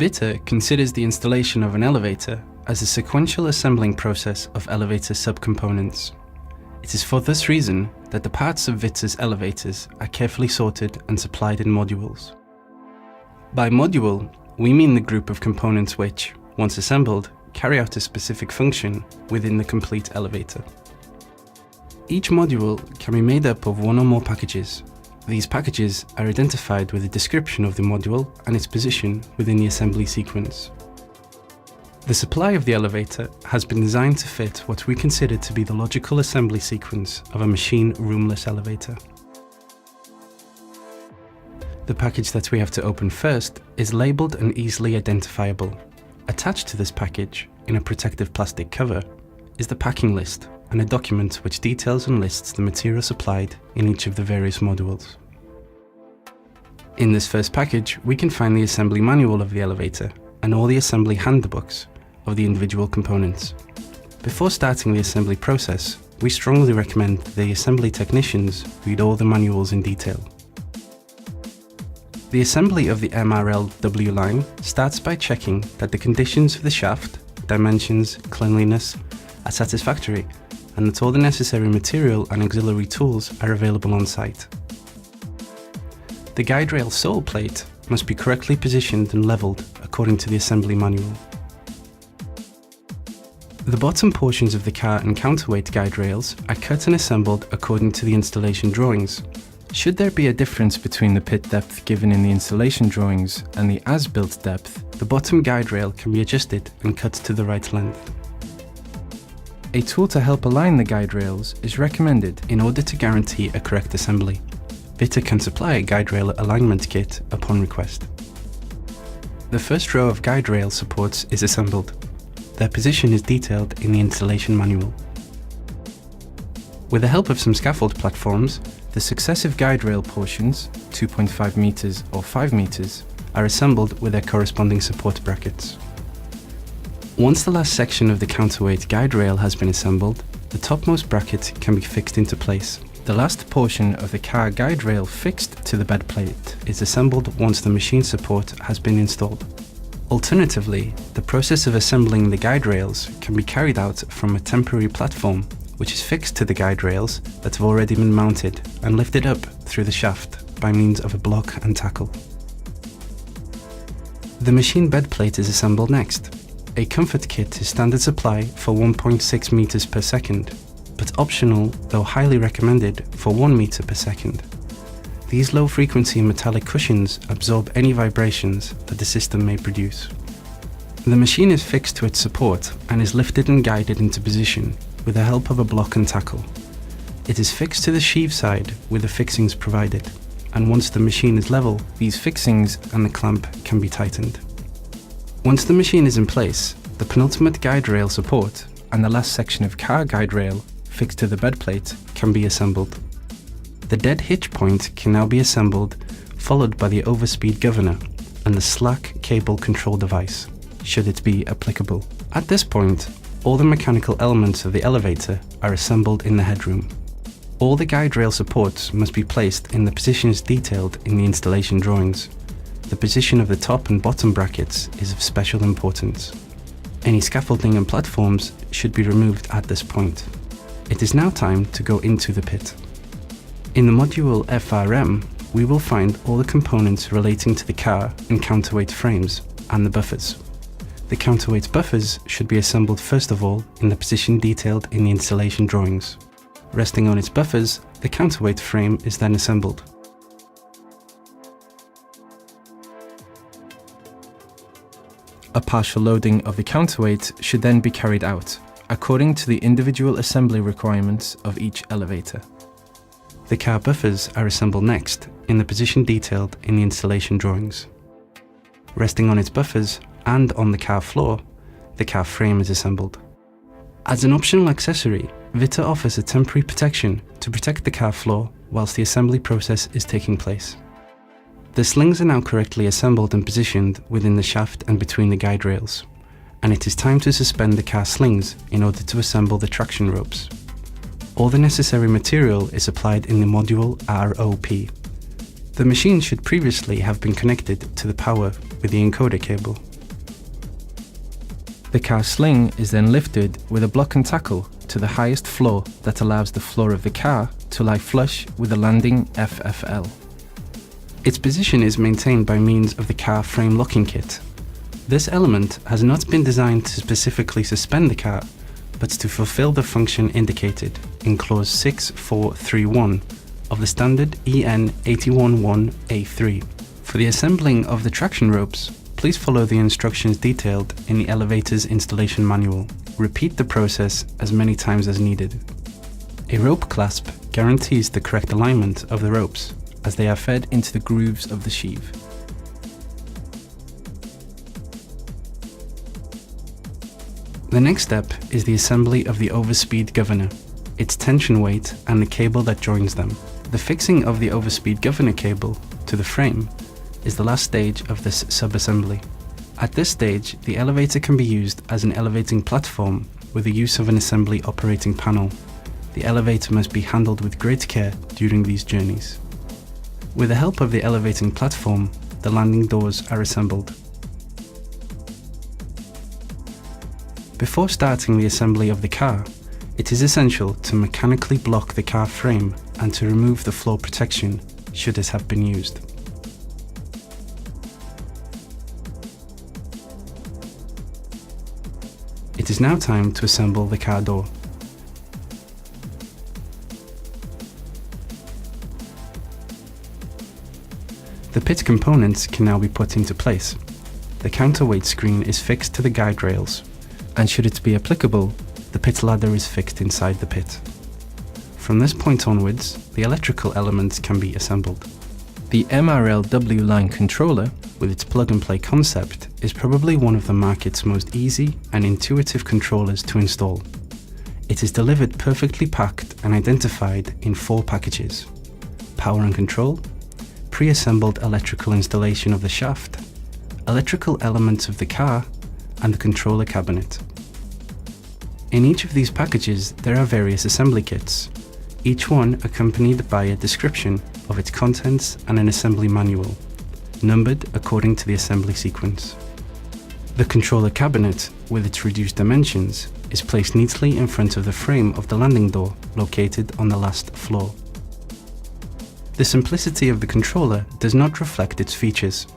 wittur considers the installation of an elevator as a sequential assembling process of elevator subcomponents. It is for this reason that the parts of wittur's elevators are carefully sorted and supplied in modules. By module, we mean the group of components which, once assembled, carry out a specific function within the complete elevator. Each module can be made up of one or more packages. These packages are identified with a description of the module and its position within the assembly sequence. The supply of the elevator has been designed to fit what we consider to be the logical assembly sequence of a machine roomless elevator. The package that we have to open first is labelled and easily identifiable. Attached to this package, in a protective plastic cover, is the packing list and a document which details and lists the material supplied in each of the various modules. In this first package, we can find the assembly manual of the elevator and all the assembly handbooks of the individual components. Before starting the assembly process, we strongly recommend that the assembly technicians read all the manuals in detail. The assembly of the MRLW line starts by checking that the conditions of the shaft, dimensions, cleanliness are satisfactory and that all the necessary material and auxiliary tools are available on site. The guide rail sole plate must be correctly positioned and levelled according to the assembly manual. The bottom portions of the car and counterweight guide rails are cut and assembled according to the installation drawings. Should there be a difference between the pit depth given in the installation drawings and the as-built depth, the bottom guide rail can be adjusted and cut to the right length. A tool to help align the guide rails is recommended in order to guarantee a correct assembly. wittur can supply a guide rail alignment kit upon request. The first row of guide rail supports is assembled. Their position is detailed in the installation manual. With the help of some scaffold platforms, the successive guide rail portions, 2.5 meters or 5 meters, are assembled with their corresponding support brackets. Once the last section of the counterweight guide rail has been assembled, the topmost bracket can be fixed into place. The last portion of the car guide rail fixed to the bed plate is assembled once the machine support has been installed. Alternatively, the process of assembling the guide rails can be carried out from a temporary platform which is fixed to the guide rails that have already been mounted and lifted up through the shaft by means of a block and tackle. The machine bed plate is assembled next. A comfort kit is standard supply for 1.6 meters per second, but optional, though highly recommended, for 1 meter per second. These low-frequency metallic cushions absorb any vibrations that the system may produce. The machine is fixed to its support and is lifted and guided into position with the help of a block and tackle. It is fixed to the sheave side with the fixings provided, and once the machine is level, these fixings and the clamp can be tightened. Once the machine is in place, the penultimate guide rail support and the last section of car guide rail fixed to the bed plate can be assembled. The dead hitch point can now be assembled, followed by the overspeed governor and the slack cable control device, should it be applicable. At this point, all the mechanical elements of the elevator are assembled in the headroom. All the guide rail supports must be placed in the positions detailed in the installation drawings. The position of the top and bottom brackets is of special importance. Any scaffolding and platforms should be removed at this point. It is now time to go into the pit. In the module FRM, we will find all the components relating to the car and counterweight frames and the buffers. The counterweight buffers should be assembled first of all in the position detailed in the installation drawings. Resting on its buffers, the counterweight frame is then assembled. A partial loading of the counterweight should then be carried out, according to the individual assembly requirements of each elevator. The car buffers are assembled next in the position detailed in the installation drawings. Resting on its buffers and on the car floor, the car frame is assembled. As an optional accessory, wittur offers a temporary protection to protect the car floor whilst the assembly process is taking place. The slings are now correctly assembled and positioned within the shaft and between the guide rails, and it is time to suspend the car slings in order to assemble the traction ropes. All the necessary material is applied in the module ROP. The machine should previously have been connected to the power with the encoder cable. The car sling is then lifted with a block and tackle to the highest floor that allows the floor of the car to lie flush with the landing FFL. Its position is maintained by means of the car frame locking kit. This element has not been designed to specifically suspend the car, but to fulfill the function indicated in clause 6431 of the standard EN 811A3. For the assembling of the traction ropes, please follow the instructions detailed in the elevator's installation manual. Repeat the process as many times as needed. A rope clasp guarantees the correct alignment of the ropes as they are fed into the grooves of the sheave. The next step is the assembly of the overspeed governor, its tension weight and the cable that joins them. The fixing of the overspeed governor cable to the frame is the last stage of this subassembly. At this stage, the elevator can be used as an elevating platform with the use of an assembly operating panel. The elevator must be handled with great care during these journeys. With the help of the elevating platform, the landing doors are assembled. Before starting the assembly of the car, it is essential to mechanically block the car frame and to remove the floor protection should it have been used. It is now time to assemble the car door. The pit components can now be put into place. The counterweight screen is fixed to the guide rails, and should it be applicable, the pit ladder is fixed inside the pit. From this point onwards, the electrical elements can be assembled. The MRLW line controller, with its plug-and-play concept, is probably one of the market's most easy and intuitive controllers to install. It is delivered perfectly packed and identified in 4 packages: power and control, pre-assembled electrical installation of the shaft, electrical elements of the car, and the controller cabinet. In each of these packages there are various assembly kits, each one accompanied by a description of its contents and an assembly manual, numbered according to the assembly sequence. The controller cabinet, with its reduced dimensions, is placed neatly in front of the frame of the landing door located on the last floor. The simplicity of the controller does not reflect its features.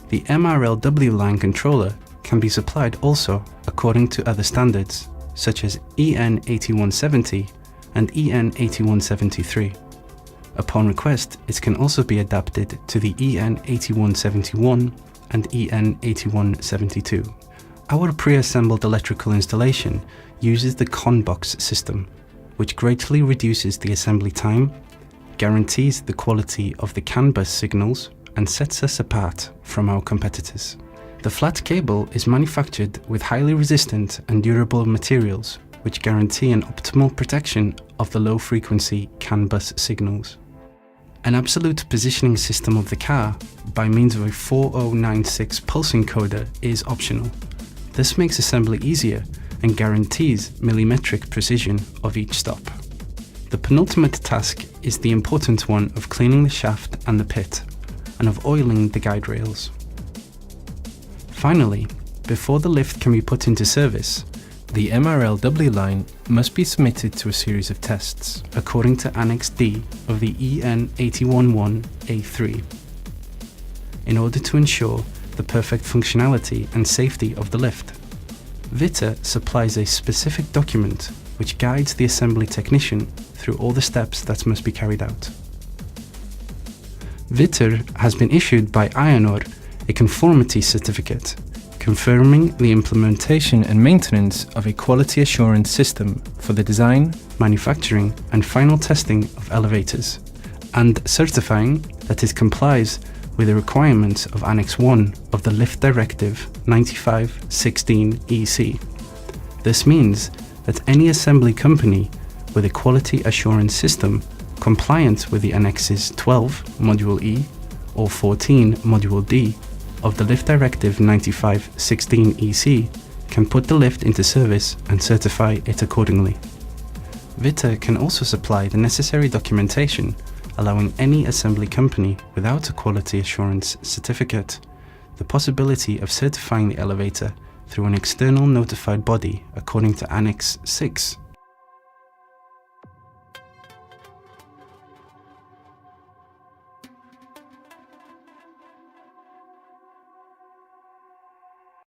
The MRLW line controller can be supplied also according to other standards, such as EN 8170 and EN 8173. Upon request, it can also be adapted to the EN 8171 and EN 8172. Our pre-assembled electrical installation uses the CON-box system, which greatly reduces the assembly time, guarantees the quality of the CAN bus signals, and sets us apart from our competitors. The flat cable is manufactured with highly resistant and durable materials, which guarantee an optimal protection of the low-frequency CAN bus signals. An absolute positioning system of the car by means of a 4096 pulse encoder is optional. This makes assembly easier and guarantees millimetric precision of each stop. The penultimate task is the important one of cleaning the shaft and the pit, and of oiling the guide rails. Finally, before the lift can be put into service, the MRLW line must be submitted to a series of tests according to Annex D of the EN 811A3 in order to ensure the perfect functionality and safety of the lift. wittur supplies a specific document which guides the assembly technician through all the steps that must be carried out. wittur has been issued by IONOR a conformity certificate confirming the implementation and maintenance of a quality assurance system for the design, manufacturing and final testing of elevators, and certifying that it complies with the requirements of Annex 1 of the Lift Directive 95/16/EC. This means that any assembly company with a quality assurance system compliant with the Annexes 12 Module E or 14 Module D of the Lift Directive 95/16/EC can put the lift into service and certify it accordingly. wittur can also supply the necessary documentation allowing any assembly company without a quality assurance certificate the possibility of certifying the elevator through an external notified body according to Annex 6